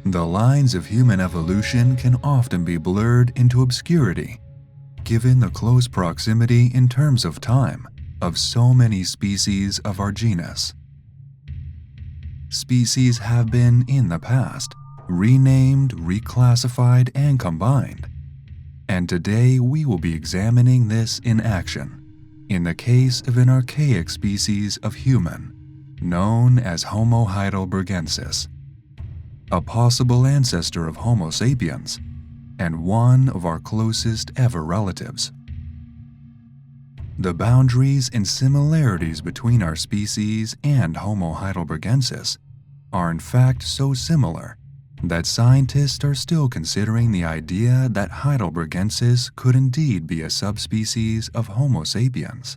The lines of human evolution can often be blurred into obscurity, given the close proximity in terms of time of so many species of our genus. Species have been, in the past, renamed, reclassified, and combined. And today we will be examining this in action, in the case of an archaic species of human, known as Homo Heidelbergensis, a possible ancestor of Homo sapiens, and one of our closest ever relatives. The boundaries and similarities between our species and Homo heidelbergensis are in fact so similar that scientists are still considering the idea that Heidelbergensis could indeed be a subspecies of Homo sapiens.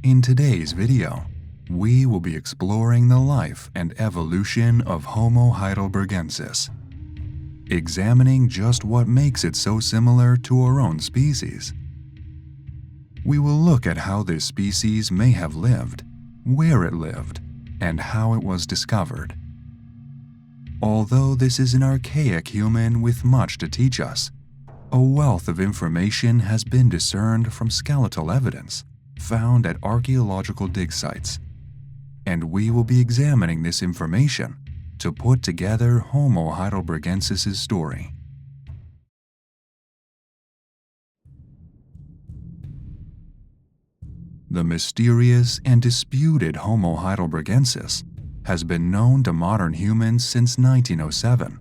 In today's video, we will be exploring the life and evolution of Homo heidelbergensis, examining just what makes it so similar to our own species. We will look at how this species may have lived, where it lived, and how it was discovered. Although this is an archaic human with much to teach us, a wealth of information has been discerned from skeletal evidence found at archaeological dig sites, and we will be examining this information to put together Homo heidelbergensis' story. The mysterious and disputed Homo heidelbergensis has been known to modern humans since 1907,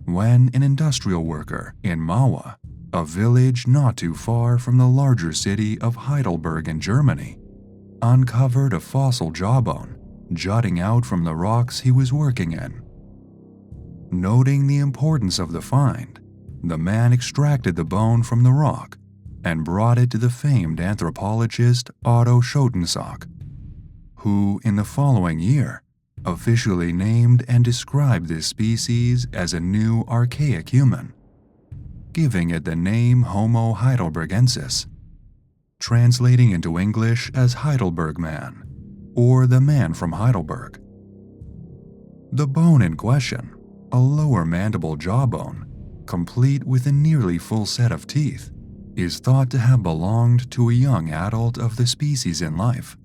when an industrial worker in Mawa, a village not too far from the larger city of Heidelberg in Germany, uncovered a fossil jawbone jutting out from the rocks he was working in. Noting the importance of the find, the man extracted the bone from the rock and brought it to the famed anthropologist Otto Schoetensock, who, in the following year, officially named and described this species as a new archaic human, giving it the name Homo heidelbergensis, translating into English as Heidelberg man, or the man from Heidelberg. The bone in question, a lower mandible jawbone, complete with a nearly full set of teeth, is thought to have belonged to a young adult of the species in life,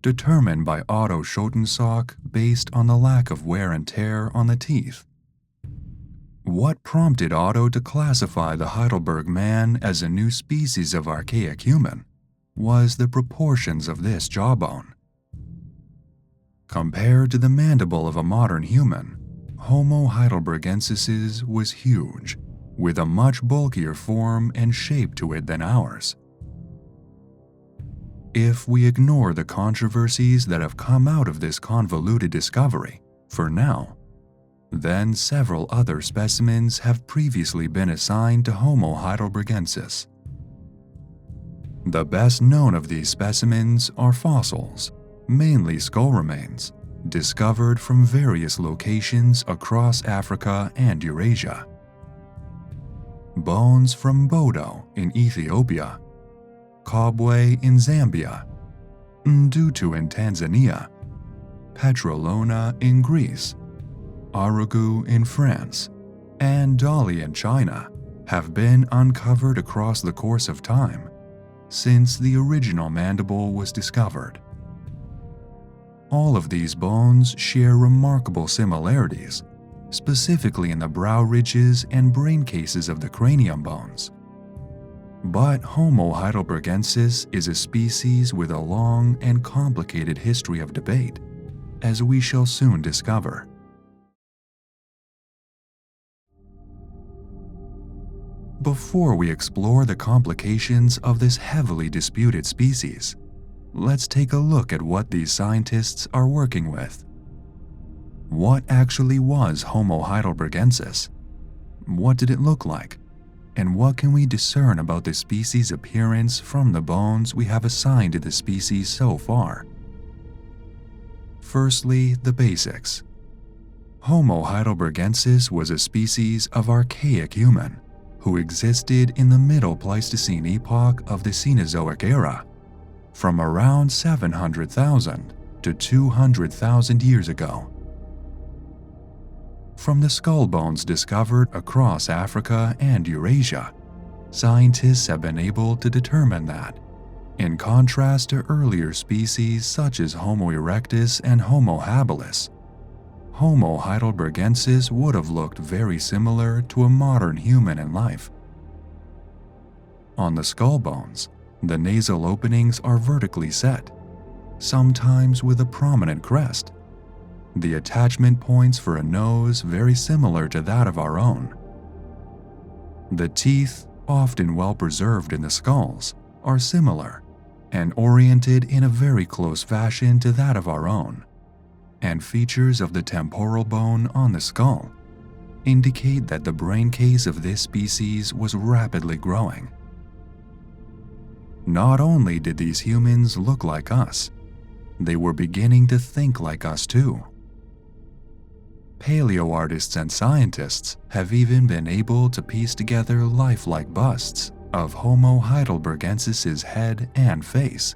determined by Otto Schoetensock based on the lack of wear and tear on the teeth. What prompted Otto to classify the Heidelberg man as a new species of archaic human was the proportions of this jawbone. Compared to the mandible of a modern human, Homo heidelbergensis was huge, with a much bulkier form and shape to it than ours. If we ignore the controversies that have come out of this convoluted discovery, for now, then several other specimens have previously been assigned to Homo heidelbergensis. The best known of these specimens are fossils, mainly skull remains, discovered from various locations across Africa and Eurasia. Bones from Bodo in Ethiopia, Kabwe in Zambia, Ndutu in Tanzania, Petrolona in Greece, Aragu in France, and Dali in China have been uncovered across the course of time since the original mandible was discovered. All of these bones share remarkable similarities, specifically in the brow ridges and brain cases of the cranium bones. But Homo heidelbergensis is a species with a long and complicated history of debate, as we shall soon discover. Before we explore the complications of this heavily disputed species, let's take a look at what these scientists are working with. What actually was Homo heidelbergensis? What did it look like? And what can we discern about the species' appearance from the bones we have assigned to the species so far? Firstly, the basics. Homo heidelbergensis was a species of archaic human who existed in the Middle Pleistocene epoch of the Cenozoic era, from around 700,000 to 200,000 years ago. From the skull bones discovered across Africa and Eurasia, scientists have been able to determine that, in contrast to earlier species such as Homo erectus and Homo habilis, Homo heidelbergensis would have looked very similar to a modern human in life. On the skull bones, the nasal openings are vertically set, sometimes with a prominent crest. The attachment points for a nose very similar to that of our own. The teeth, often well preserved in the skulls, are similar and oriented in a very close fashion to that of our own, and features of the temporal bone on the skull indicate that the brain case of this species was rapidly growing. Not only did these humans look like us, they were beginning to think like us too. Paleoartists and scientists have even been able to piece together lifelike busts of Homo heidelbergensis's head and face,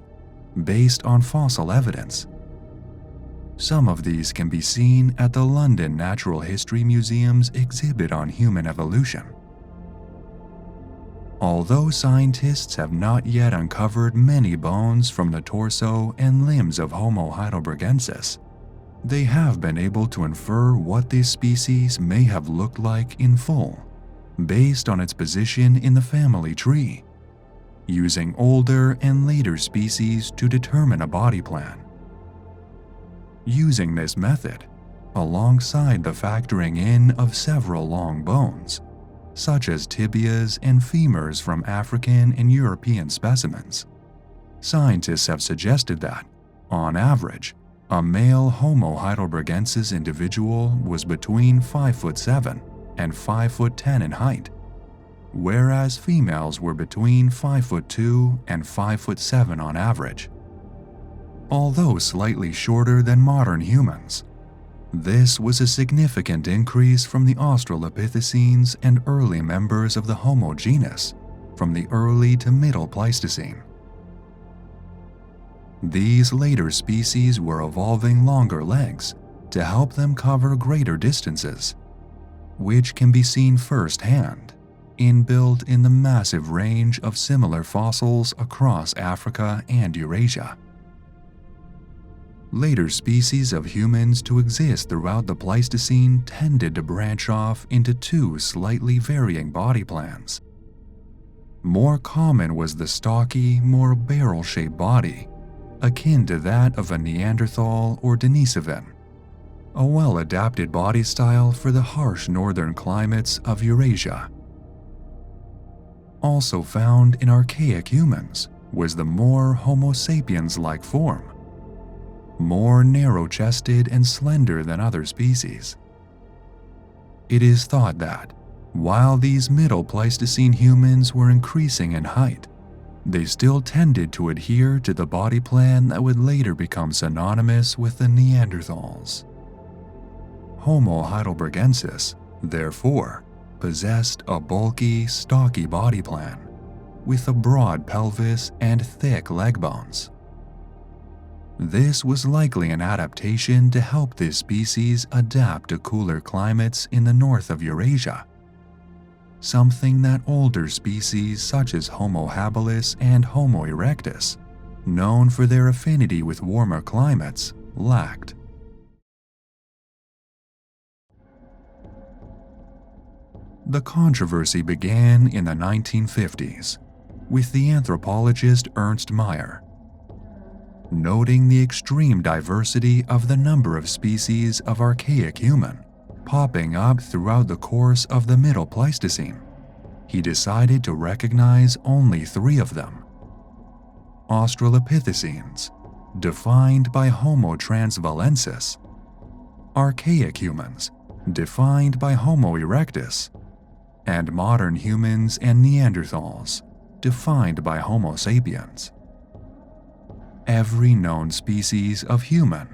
based on fossil evidence. Some of these can be seen at the London Natural History Museum's exhibit on human evolution. Although scientists have not yet uncovered many bones from the torso and limbs of Homo heidelbergensis, they have been able to infer what this species may have looked like in full, based on its position in the family tree, using older and later species to determine a body plan. Using this method, alongside the factoring in of several long bones, such as tibias and femurs from African and European specimens, scientists have suggested that, on average, a male Homo heidelbergensis individual was between 5'7" and 5'10" in height, whereas females were between 5'2" and 5'7" on average. Although slightly shorter than modern humans, this was a significant increase from the Australopithecines and early members of the Homo genus from the early to middle Pleistocene. These later species were evolving longer legs to help them cover greater distances, which can be seen firsthand inbuilt in the massive range of similar fossils across Africa and Eurasia. Later species of humans to exist throughout the Pleistocene tended to branch off into two slightly varying body plans. More common was the stocky, more barrel-shaped body, akin to that of a Neanderthal or Denisovan, a well-adapted body style for the harsh northern climates of Eurasia. Also found in archaic humans was the more Homo sapiens-like form, more narrow-chested and slender than other species. It is thought that, while these Middle Pleistocene humans were increasing in height, they still tended to adhere to the body plan that would later become synonymous with the Neanderthals. Homo heidelbergensis, therefore, possessed a bulky, stocky body plan, with a broad pelvis and thick leg bones. This was likely an adaptation to help this species adapt to cooler climates in the north of Eurasia, something that older species such as Homo habilis and Homo erectus, known for their affinity with warmer climates, lacked. The controversy began in the 1950s with the anthropologist Ernst Mayr, noting the extreme diversity of the number of species of archaic human popping up throughout the course of the Middle Pleistocene. He decided to recognize only 3 of them: Australopithecines, defined by Homo transvalensis; archaic humans, defined by Homo erectus; and modern humans and Neanderthals, defined by Homo sapiens. Every known species of human,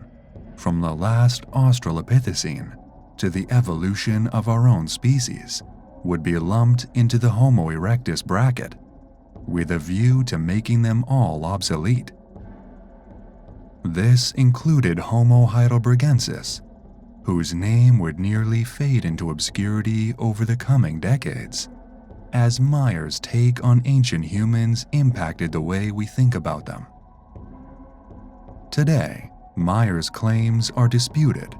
from the last Australopithecine to the evolution of our own species, would be lumped into the Homo erectus bracket, with a view to making them all obsolete. This included Homo heidelbergensis, whose name would nearly fade into obscurity over the coming decades, as Meyer's take on ancient humans impacted the way we think about them. Today, Meyer's claims are disputed.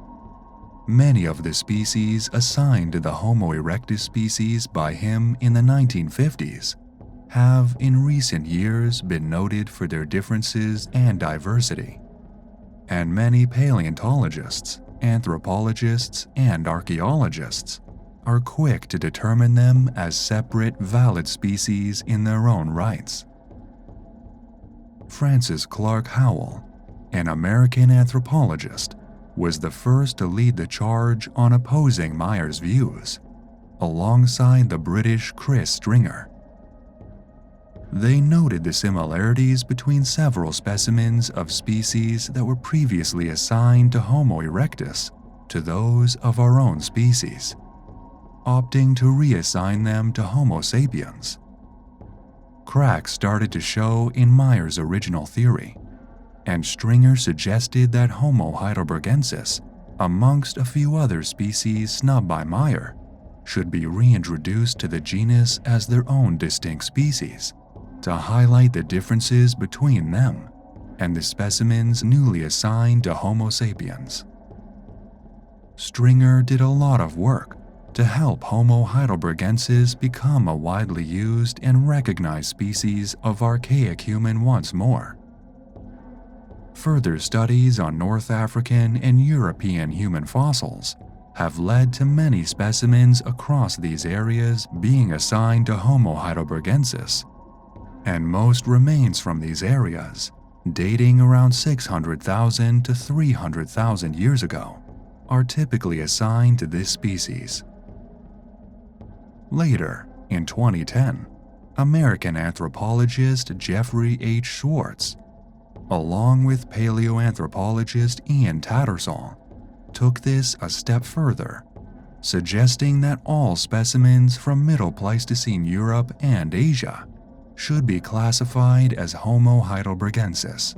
Many of the species assigned to the Homo erectus species by him in the 1950s have in recent years been noted for their differences and diversity, and many paleontologists, anthropologists, and archaeologists are quick to determine them as separate, valid species in their own rights. Francis Clark Howell, an American anthropologist, was the first to lead the charge on opposing Meyer's views, alongside the British Chris Stringer. They noted the similarities between several specimens of species that were previously assigned to Homo erectus to those of our own species, opting to reassign them to Homo sapiens. Cracks started to show in Meyer's original theory, and Stringer suggested that Homo heidelbergensis, amongst a few other species snubbed by Meyer, should be reintroduced to the genus as their own distinct species, to highlight the differences between them and the specimens newly assigned to Homo sapiens. Stringer did a lot of work to help Homo heidelbergensis become a widely used and recognized species of archaic human once more. Further studies on North African and European human fossils have led to many specimens across these areas being assigned to Homo heidelbergensis, and most remains from these areas, dating around 600,000 to 300,000 years ago, are typically assigned to this species. Later, in 2010, American anthropologist Jeffrey H. Schwartz, along with paleoanthropologist Ian Tattersall, took this a step further, suggesting that all specimens from Middle Pleistocene Europe and Asia should be classified as Homo heidelbergensis.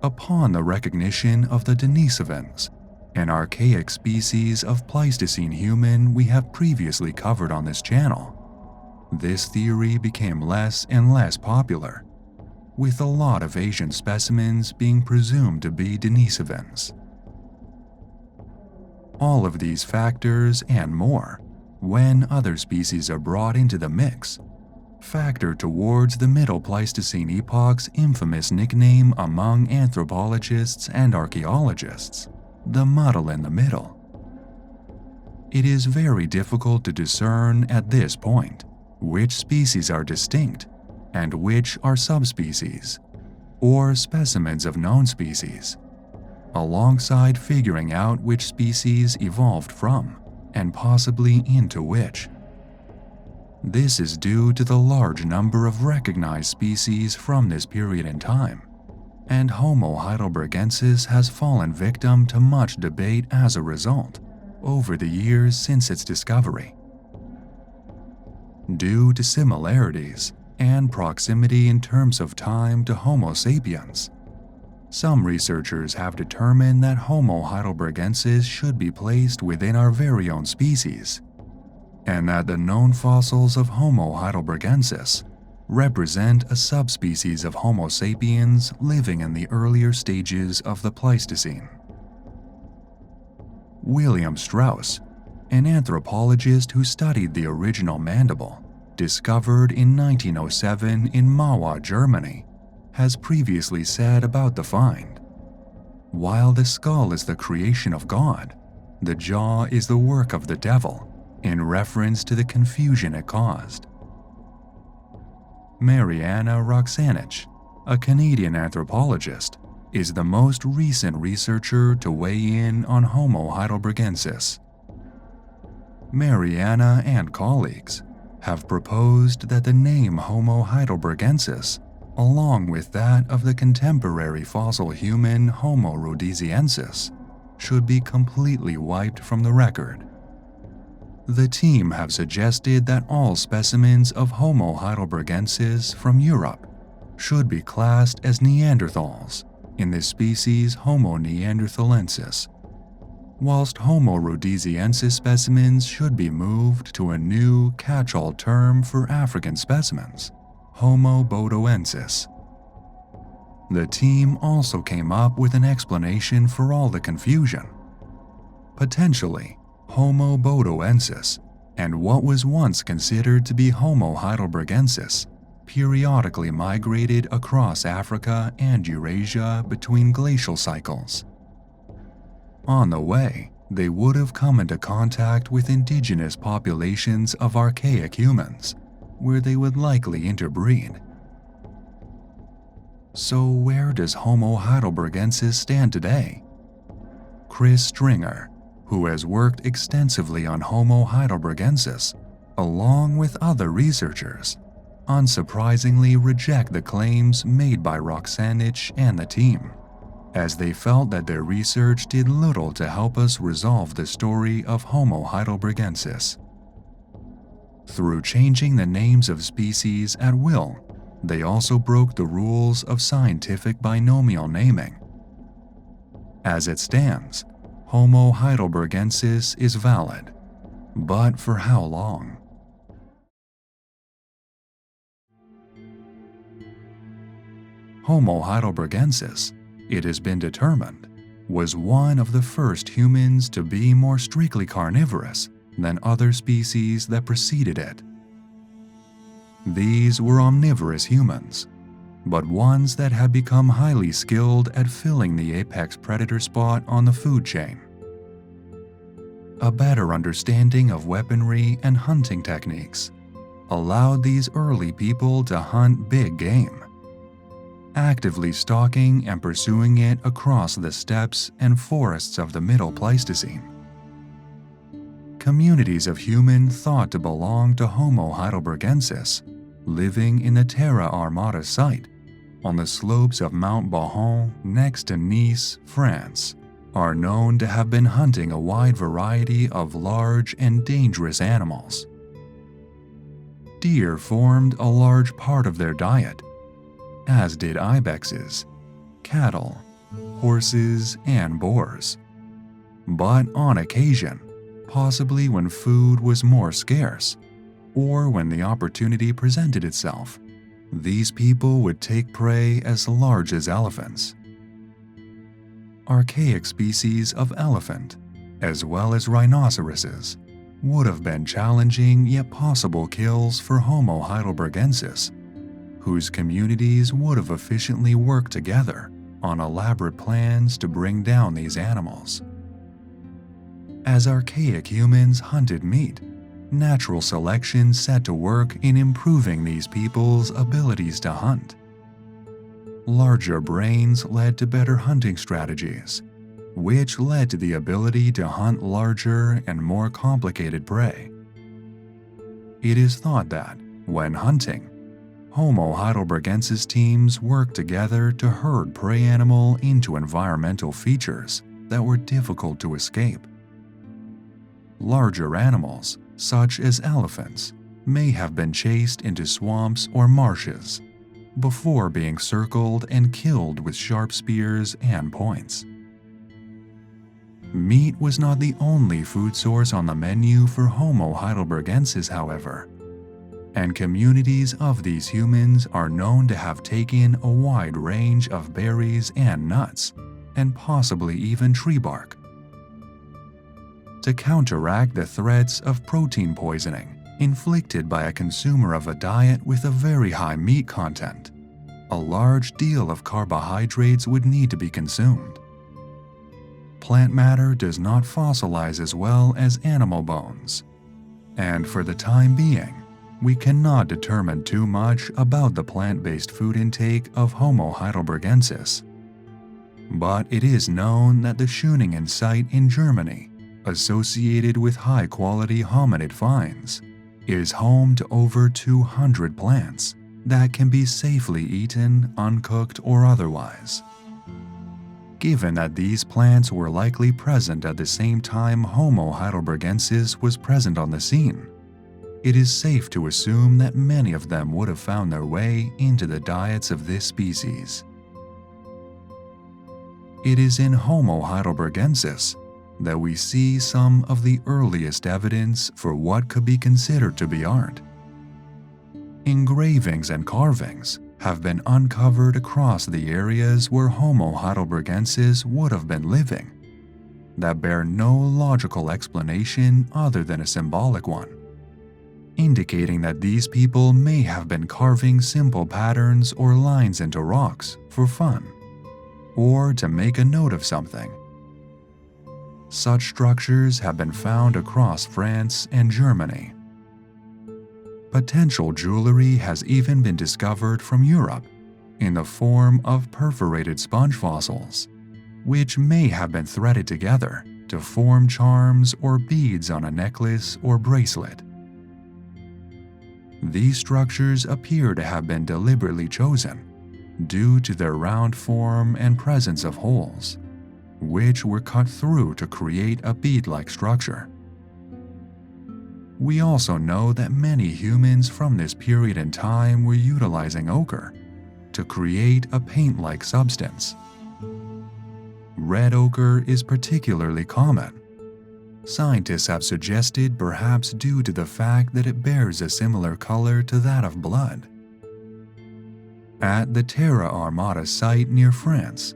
Upon the recognition of the Denisovans, an archaic species of Pleistocene human we have previously covered on this channel, this theory became less and less popular, with a lot of Asian specimens being presumed to be Denisovans. All of these factors and more, when other species are brought into the mix, factor towards the Middle Pleistocene epoch's infamous nickname among anthropologists and archaeologists, the muddle in the middle. It is very difficult to discern at this point which species are distinct and which are subspecies, or specimens of known species, alongside figuring out which species evolved from, and possibly into which. This is due to the large number of recognized species from this period in time, and Homo heidelbergensis has fallen victim to much debate as a result over the years since its discovery. Due to similarities and proximity in terms of time to Homo sapiens, some researchers have determined that Homo heidelbergensis should be placed within our very own species, and that the known fossils of Homo heidelbergensis represent a subspecies of Homo sapiens living in the earlier stages of the Pleistocene. William Strauss, an anthropologist who studied the original mandible, discovered in 1907 in Mahwah, Germany, has previously said about the find, "While the skull is the creation of God, the jaw is the work of the devil," in reference to the confusion it caused. Mariana Roxanich, a Canadian anthropologist, is the most recent researcher to weigh in on Homo heidelbergensis. Mariana and colleagues have proposed that the name Homo heidelbergensis, along with that of the contemporary fossil human Homo rhodesiensis, should be completely wiped from the record. The team have suggested that all specimens of Homo heidelbergensis from Europe should be classed as Neanderthals in the species Homo neanderthalensis, whilst Homo rhodesiensis specimens should be moved to a new catch-all term for African specimens, Homo bodoensis. The team also came up with an explanation for all the confusion. Potentially, Homo bodoensis and what was once considered to be Homo heidelbergensis periodically migrated across Africa and Eurasia between glacial cycles. On the way, they would have come into contact with indigenous populations of archaic humans, where they would likely interbreed. So where does Homo heidelbergensis stand today? Chris Stringer, who has worked extensively on Homo heidelbergensis, along with other researchers, unsurprisingly reject the claims made by Roxanich and the team, as they felt that their research did little to help us resolve the story of Homo heidelbergensis. Through changing the names of species at will, they also broke the rules of scientific binomial naming. As it stands, Homo heidelbergensis is valid, but for how long? Homo heidelbergensis, it has been determined, was one of the first humans to be more strictly carnivorous than other species that preceded it. These were omnivorous humans, but ones that had become highly skilled at filling the apex predator spot on the food chain. A better understanding of weaponry and hunting techniques allowed these early people to hunt big game, actively stalking and pursuing it across the steppes and forests of the Middle Pleistocene. Communities of human thought to belong to Homo heidelbergensis, living in the Terra Armata site on the slopes of Mount Bahon next to Nice, France, are known to have been hunting a wide variety of large and dangerous animals. Deer formed a large part of their diet, as did ibexes, cattle, horses, and boars. But on occasion, possibly when food was more scarce, or when the opportunity presented itself, these people would take prey as large as elephants. Archaic species of elephant, as well as rhinoceroses, would have been challenging yet possible kills for Homo heidelbergensis, whose communities would have efficiently worked together on elaborate plans to bring down these animals. As archaic humans hunted meat, natural selection set to work in improving these people's abilities to hunt. Larger brains led to better hunting strategies, which led to the ability to hunt larger and more complicated prey. It is thought that, when hunting, Homo heidelbergensis teams worked together to herd prey animal into environmental features that were difficult to escape. Larger animals, such as elephants, may have been chased into swamps or marshes before being circled and killed with sharp spears and points. Meat was not the only food source on the menu for Homo heidelbergensis, however, and communities of these humans are known to have taken a wide range of berries and nuts, and possibly even tree bark. To counteract the threats of protein poisoning inflicted by a consumer of a diet with a very high meat content, a large deal of carbohydrates would need to be consumed. Plant matter does not fossilize as well as animal bones, and for the time being, we cannot determine too much about the plant-based food intake of Homo heidelbergensis. But it is known that the Schöningen site in Germany, associated with high-quality hominid finds, is home to over 200 plants that can be safely eaten, uncooked, or otherwise. Given that these plants were likely present at the same time Homo heidelbergensis was present on the scene, it is safe to assume that many of them would have found their way into the diets of this species. It is in Homo heidelbergensis that we see some of the earliest evidence for what could be considered to be art. Engravings and carvings have been uncovered across the areas where Homo Heidelbergensis would have been living that bear no logical explanation other than a symbolic one, indicating that these people may have been carving simple patterns or lines into rocks for fun, or to make a note of something. Such structures have been found across France and Germany. Potential jewelry has even been discovered from Europe in the form of perforated sponge fossils, which may have been threaded together to form charms or beads on a necklace or bracelet. These structures appear to have been deliberately chosen due to their round form and presence of holes, which were cut through to create a bead-like structure. We also know that many humans from this period in time were utilizing ochre to create a paint-like substance. Red ochre is particularly common. Scientists have suggested perhaps due to the fact that it bears a similar color to that of blood. At the Terra Armata site near France,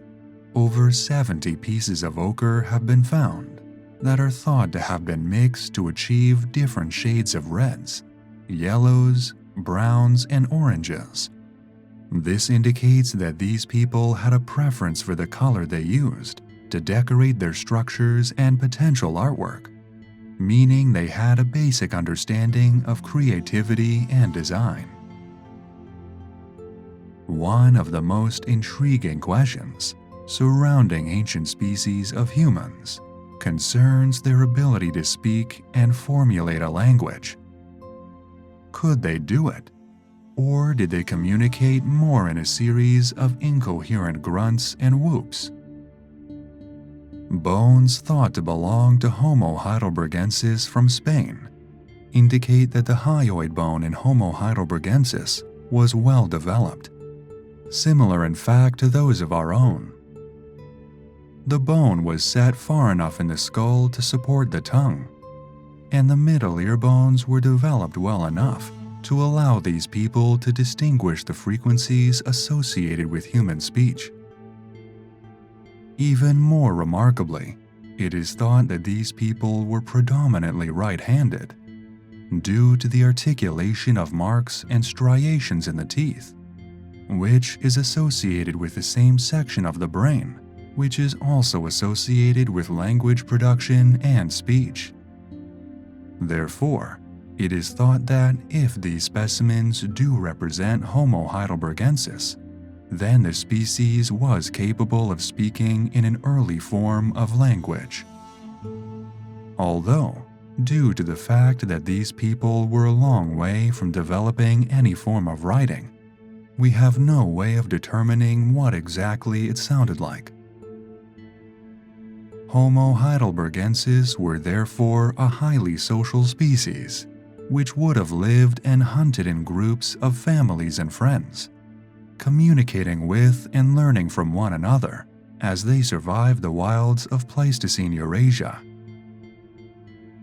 over 70 pieces of ochre have been found that are thought to have been mixed to achieve different shades of reds, yellows, browns, and oranges. This indicates that these people had a preference for the color they used to decorate their structures and potential artwork, meaning they had a basic understanding of creativity and design. One of the most intriguing questions surrounding ancient species of humans concerns their ability to speak and formulate a language. Could they do it? Or did they communicate more in a series of incoherent grunts and whoops? Bones thought to belong to Homo Heidelbergensis from Spain indicate that the hyoid bone in Homo Heidelbergensis was well developed, similar in fact to those of our own. The bone was set far enough in the skull to support the tongue, and the middle ear bones were developed well enough to allow these people to distinguish the frequencies associated with human speech. Even more remarkably, it is thought that these people were predominantly right-handed, due to the articulation of marks and striations in the teeth, which is associated with the same section of the brain, which is also associated with language production and speech. Therefore, it is thought that if these specimens do represent Homo Heidelbergensis, then the species was capable of speaking in an early form of language. Although, due to the fact that these people were a long way from developing any form of writing, we have no way of determining what exactly it sounded like. Homo Heidelbergensis were therefore a highly social species, which would have lived and hunted in groups of families and friends, communicating with and learning from one another as they survived the wilds of Pleistocene Eurasia.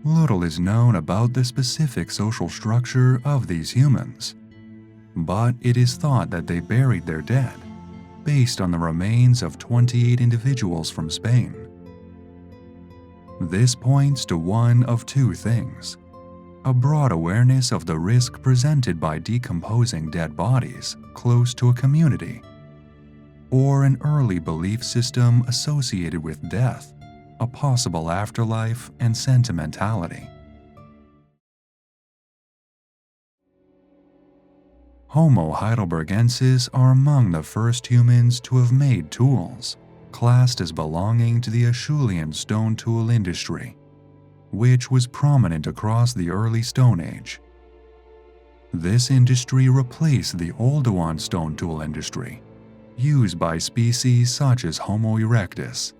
Little is known about the specific social structure of these humans, but it is thought that they buried their dead, based on the remains of 28 individuals from Spain. This points to one of two things: a broad awareness of the risk presented by decomposing dead bodies close to a community, or an early belief system associated with death, a possible afterlife, and sentimentality. Homo Heidelbergensis are among the first humans to have made tools, classed as belonging to the Acheulean stone tool industry, which was prominent across the early Stone Age. This industry replaced the Oldowan stone tool industry, used by species such as Homo erectus.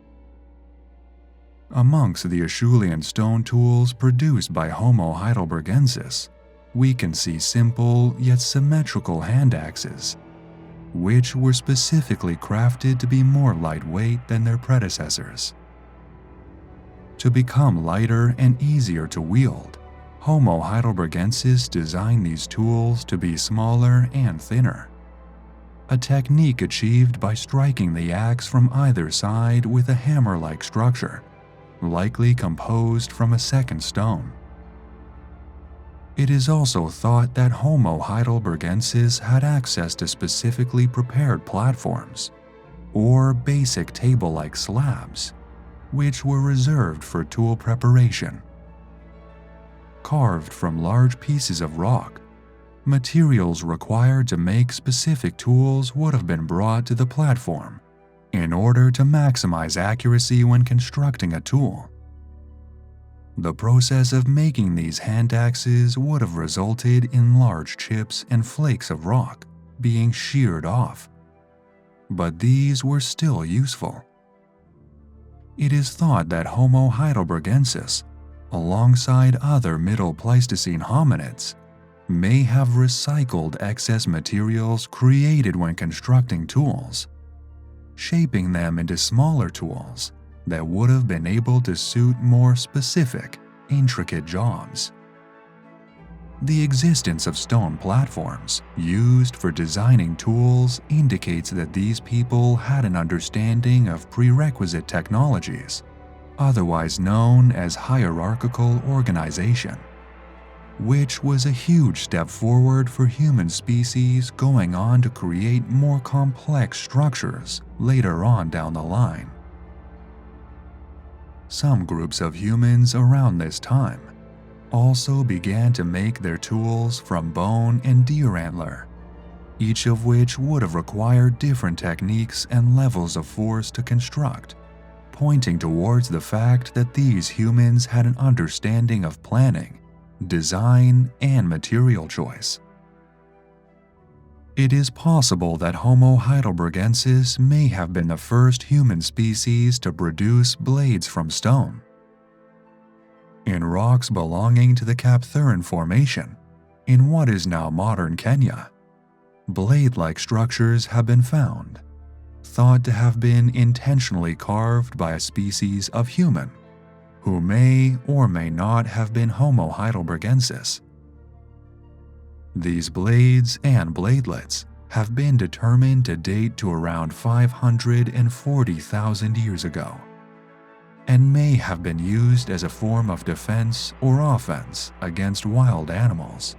Amongst the Acheulean stone tools produced by Homo Heidelbergensis, we can see simple yet symmetrical hand axes, which were specifically crafted to be more lightweight than their predecessors. To become lighter and easier to wield, Homo heidelbergensis designed these tools to be smaller and thinner, a technique achieved by striking the axe from either side with a hammer-like structure, likely composed from a second stone. It is also thought that Homo heidelbergensis had access to specifically prepared platforms, or basic table-like slabs, which were reserved for tool preparation. Carved from large pieces of rock, materials required to make specific tools would have been brought to the platform in order to maximize accuracy when constructing a tool. The process of making these hand axes would have resulted in large chips and flakes of rock being sheared off, but these were still useful. It is thought that Homo heidelbergensis, alongside other Middle Pleistocene hominids, may have recycled excess materials created when constructing tools, shaping them into smaller tools that would have been able to suit more specific, intricate jobs. The existence of stone platforms used for designing tools indicates that these people had an understanding of prerequisite technologies, otherwise known as hierarchical organization, which was a huge step forward for human species going on to create more complex structures later on down the line. Some groups of humans around this time also began to make their tools from bone and deer antler, each of which would have required different techniques and levels of force to construct, pointing towards the fact that these humans had an understanding of planning, design, and material choice. It is possible that Homo heidelbergensis may have been the first human species to produce blades from stone. In rocks belonging to the Kapthuran Formation, in what is now modern Kenya, blade-like structures have been found, thought to have been intentionally carved by a species of human, who may or may not have been Homo heidelbergensis. These blades and bladelets have been determined to date to around 540,000 years ago, and may have been used as a form of defense or offense against wild animals.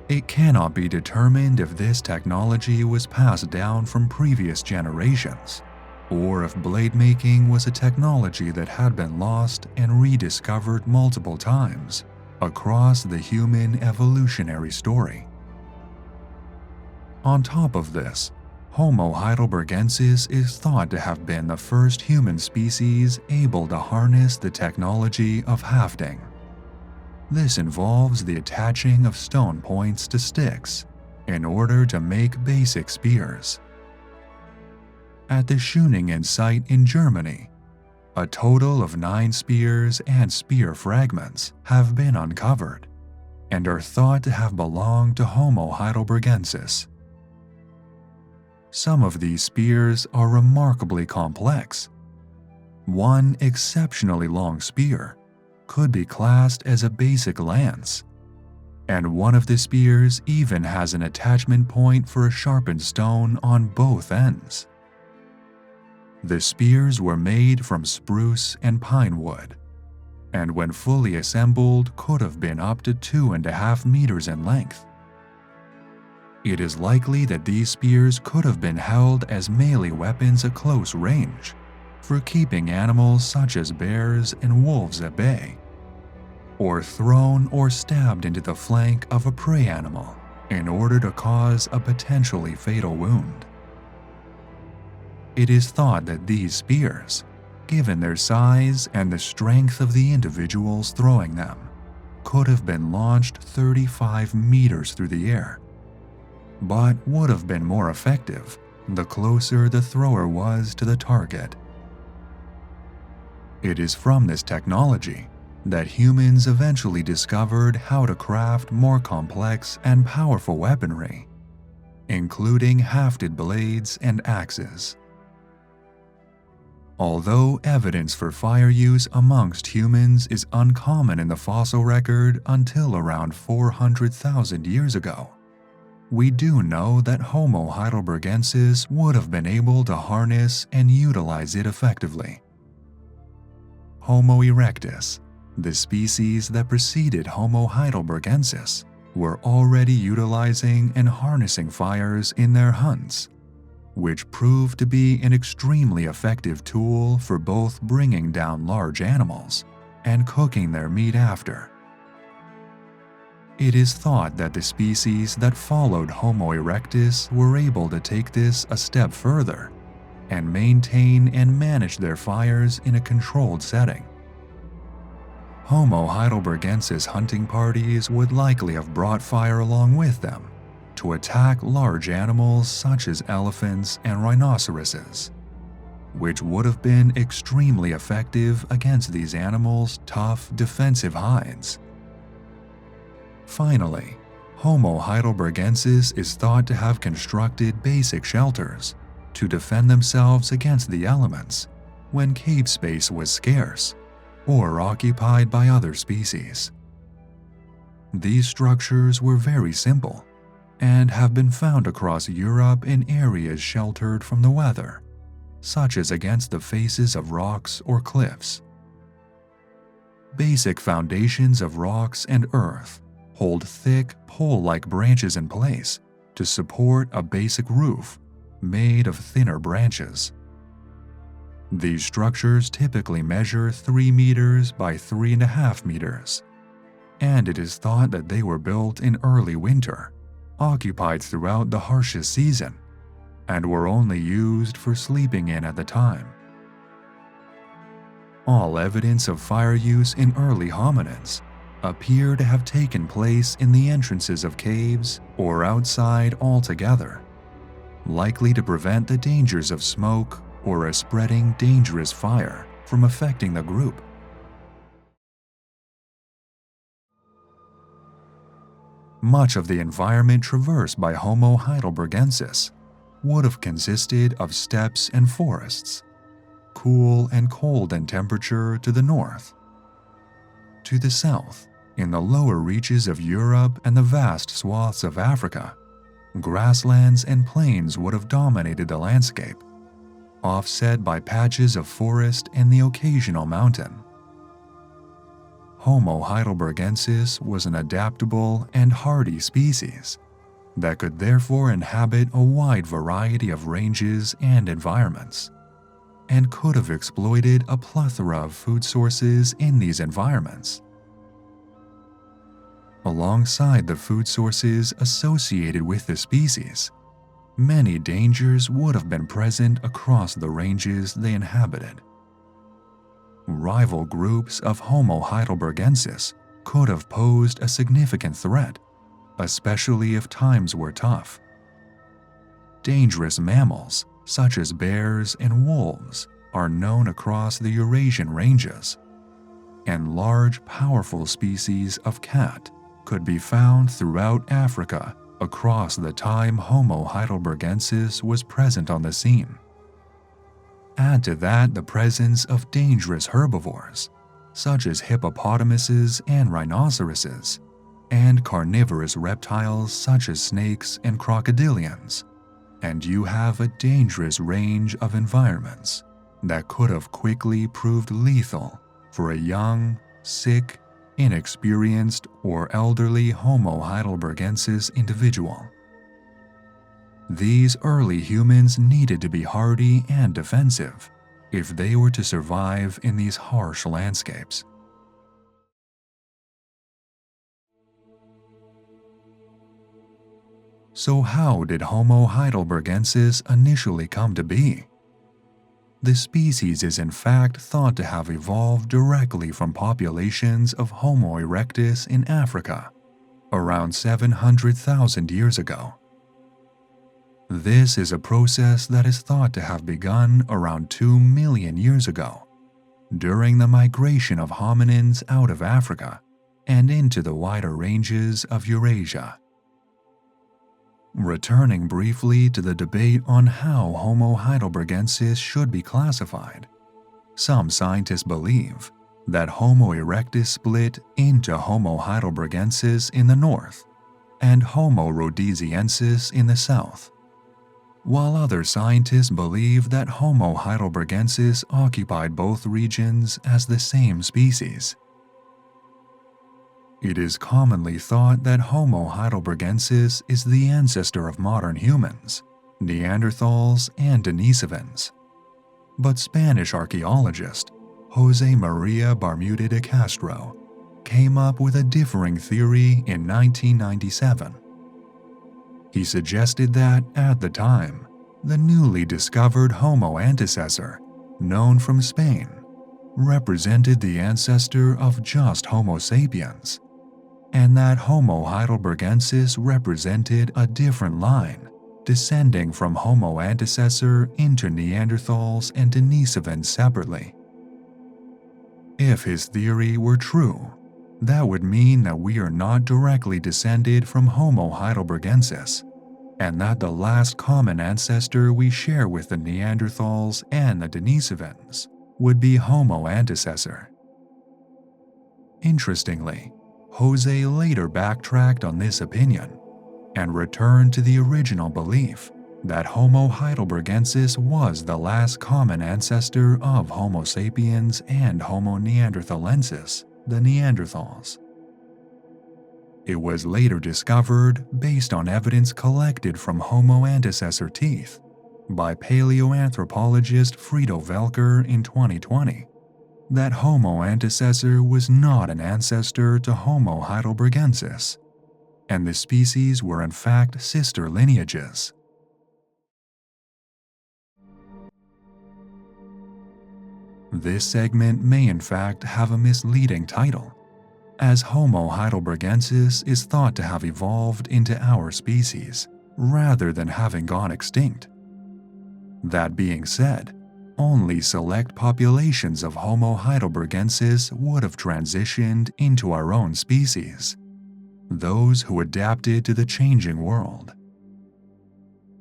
It cannot be determined if this technology was passed down from previous generations, or if blade making was a technology that had been lost and rediscovered multiple times across the human evolutionary story. On top of this, Homo heidelbergensis is thought to have been the first human species able to harness the technology of hafting. This involves the attaching of stone points to sticks in order to make basic spears. At the Schöningen site in Germany, a total of 9 spears and spear fragments have been uncovered and are thought to have belonged to Homo heidelbergensis. Some of these spears are remarkably complex. One exceptionally long spear could be classed as a basic lance, and one of the spears even has an attachment point for a sharpened stone on both ends. The spears were made from spruce and pine wood, and when fully assembled could have been up to 2.5 meters in length. It is likely that these spears could have been held as melee weapons at close range, for keeping animals such as bears and wolves at bay, or thrown or stabbed into the flank of a prey animal in order to cause a potentially fatal wound. It is thought that these spears, given their size and the strength of the individuals throwing them, could have been launched 35 meters through the air, but would have been more effective the closer the thrower was to the target. It is from this technology that humans eventually discovered how to craft more complex and powerful weaponry, including hafted blades and axes. Although evidence for fire use amongst humans is uncommon in the fossil record until around 400,000 years ago, we do know that Homo heidelbergensis would have been able to harness and utilize it effectively. Homo erectus, the species that preceded Homo heidelbergensis, were already utilizing and harnessing fires in their hunts, which proved to be an extremely effective tool for both bringing down large animals and cooking their meat after. It is thought that the species that followed Homo erectus were able to take this a step further and maintain and manage their fires in a controlled setting. Homo heidelbergensis hunting parties would likely have brought fire along with them to attack large animals such as elephants and rhinoceroses, which would have been extremely effective against these animals' tough defensive hides. Finally, Homo heidelbergensis is thought to have constructed basic shelters to defend themselves against the elements when cave space was scarce or occupied by other species. These structures were very simple and have been found across Europe in areas sheltered from the weather, such as against the faces of rocks or cliffs. Basic foundations of rocks and earth hold thick pole-like branches in place to support a basic roof made of thinner branches. These structures typically measure 3 meters by 3.5 meters, and it is thought that they were built in early winter, occupied throughout the harshest season, and were only used for sleeping in at the time. All evidence of fire use in early hominids appear to have taken place in the entrances of caves or outside altogether, likely to prevent the dangers of smoke or a spreading dangerous fire from affecting the group. Much of the environment traversed by Homo heidelbergensis would have consisted of steppes and forests, cool and cold in temperature to the north. To the south, in the lower reaches of Europe and the vast swaths of Africa, grasslands and plains would have dominated the landscape, offset by patches of forest and the occasional mountain. Homo heidelbergensis was an adaptable and hardy species that could therefore inhabit a wide variety of ranges and environments, and could have exploited a plethora of food sources in these environments. Alongside the food sources associated with the species, many dangers would have been present across the ranges they inhabited. Rival groups of Homo heidelbergensis could have posed a significant threat, especially if times were tough. Dangerous mammals, such as bears and wolves, are known across the Eurasian ranges, and large, powerful species of cat could be found throughout Africa across the time Homo heidelbergensis was present on the scene. Add to that the presence of dangerous herbivores, such as hippopotamuses and rhinoceroses, and carnivorous reptiles such as snakes and crocodilians, and you have a dangerous range of environments that could have quickly proved lethal for a young, sick, inexperienced, or elderly Homo heidelbergensis individual. These early humans needed to be hardy and defensive if they were to survive in these harsh landscapes. So how did Homo heidelbergensis initially come to be? The species is in fact thought to have evolved directly from populations of Homo erectus in Africa, around 700,000 years ago. This is a process that is thought to have begun around 2 million years ago, during the migration of hominins out of Africa and into the wider ranges of Eurasia. Returning briefly to the debate on how Homo heidelbergensis should be classified, Some scientists believe that Homo erectus split into Homo heidelbergensis in the north and Homo rhodesiensis in the south, while other scientists believe that Homo heidelbergensis occupied both regions as the same species. It is commonly thought that Homo heidelbergensis is the ancestor of modern humans, Neanderthals, and Denisovans. But Spanish archaeologist José María Bermúdez de Castro came up with a differing theory in 1997. He suggested that, at the time, the newly discovered Homo antecessor, known from Spain, represented the ancestor of just Homo sapiens, and that Homo heidelbergensis represented a different line, descending from Homo antecessor into Neanderthals and Denisovans separately. If his theory were true, that would mean that we are not directly descended from Homo heidelbergensis, and that the last common ancestor we share with the Neanderthals and the Denisovans would be Homo antecessor. Interestingly, Jose later backtracked on this opinion and returned to the original belief that Homo heidelbergensis was the last common ancestor of Homo sapiens and Homo neanderthalensis, the Neanderthals. It was later discovered, based on evidence collected from Homo antecessor teeth, by paleoanthropologist Frido Velker in 2020, that Homo antecessor was not an ancestor to Homo heidelbergensis, and the species were in fact sister lineages. This segment may in fact have a misleading title, as Homo heidelbergensis is thought to have evolved into our species, rather than having gone extinct. That being said, only select populations of Homo heidelbergensis would have transitioned into our own species, those who adapted to the changing world.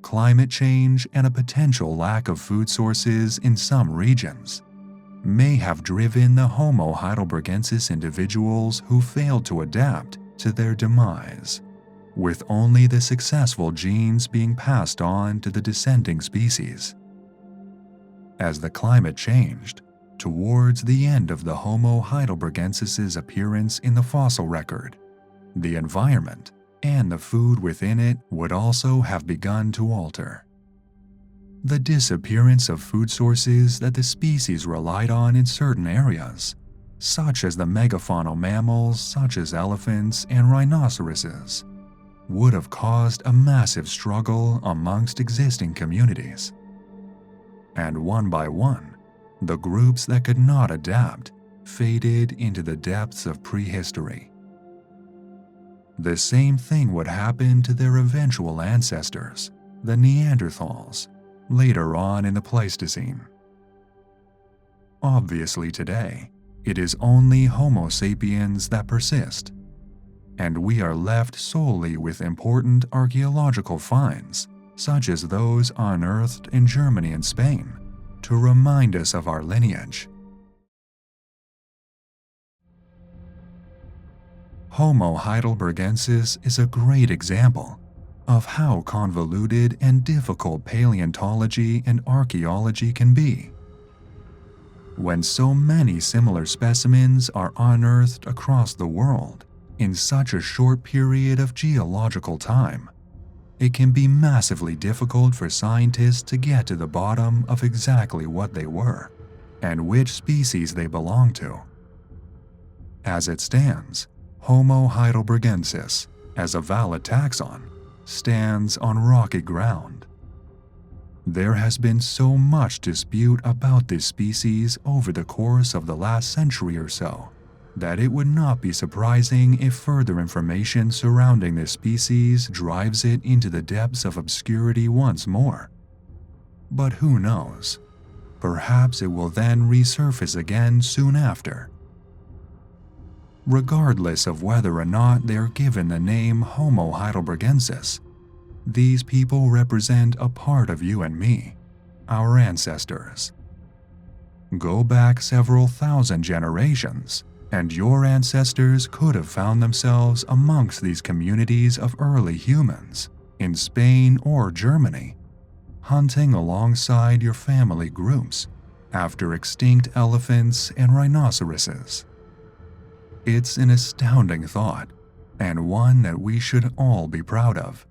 Climate change and a potential lack of food sources in some regions may have driven the Homo heidelbergensis individuals who failed to adapt to their demise, with only the successful genes being passed on to the descending species. As the climate changed, towards the end of the Homo heidelbergensis's appearance in the fossil record, the environment and the food within it would also have begun to alter. The disappearance of food sources that the species relied on in certain areas, such as the megafaunal mammals such as elephants and rhinoceroses, would have caused a massive struggle amongst existing communities. And one by one, the groups that could not adapt faded into the depths of prehistory. The same thing would happen to their eventual ancestors, the Neanderthals, later on in the Pleistocene. Obviously today, it is only Homo sapiens that persist, and we are left solely with important archaeological finds, such as those unearthed in Germany and Spain, to remind us of our lineage. Homo heidelbergensis is a great example of how convoluted and difficult paleontology and archaeology can be. When so many similar specimens are unearthed across the world in such a short period of geological time, it can be massively difficult for scientists to get to the bottom of exactly what they were and which species they belong to. As it stands, Homo heidelbergensis, as a valid taxon, stands on rocky ground. There has been so much dispute about this species over the course of the last century or so that it would not be surprising if further information surrounding this species drives it into the depths of obscurity once more. But who knows? Perhaps it will then resurface again soon after. Regardless of whether or not they are given the name Homo heidelbergensis, these people represent a part of you and me, our ancestors. Go back several thousand generations, and your ancestors could have found themselves amongst these communities of early humans in Spain or Germany, hunting alongside your family groups after extinct elephants and rhinoceroses. It's an astounding thought, and one that we should all be proud of.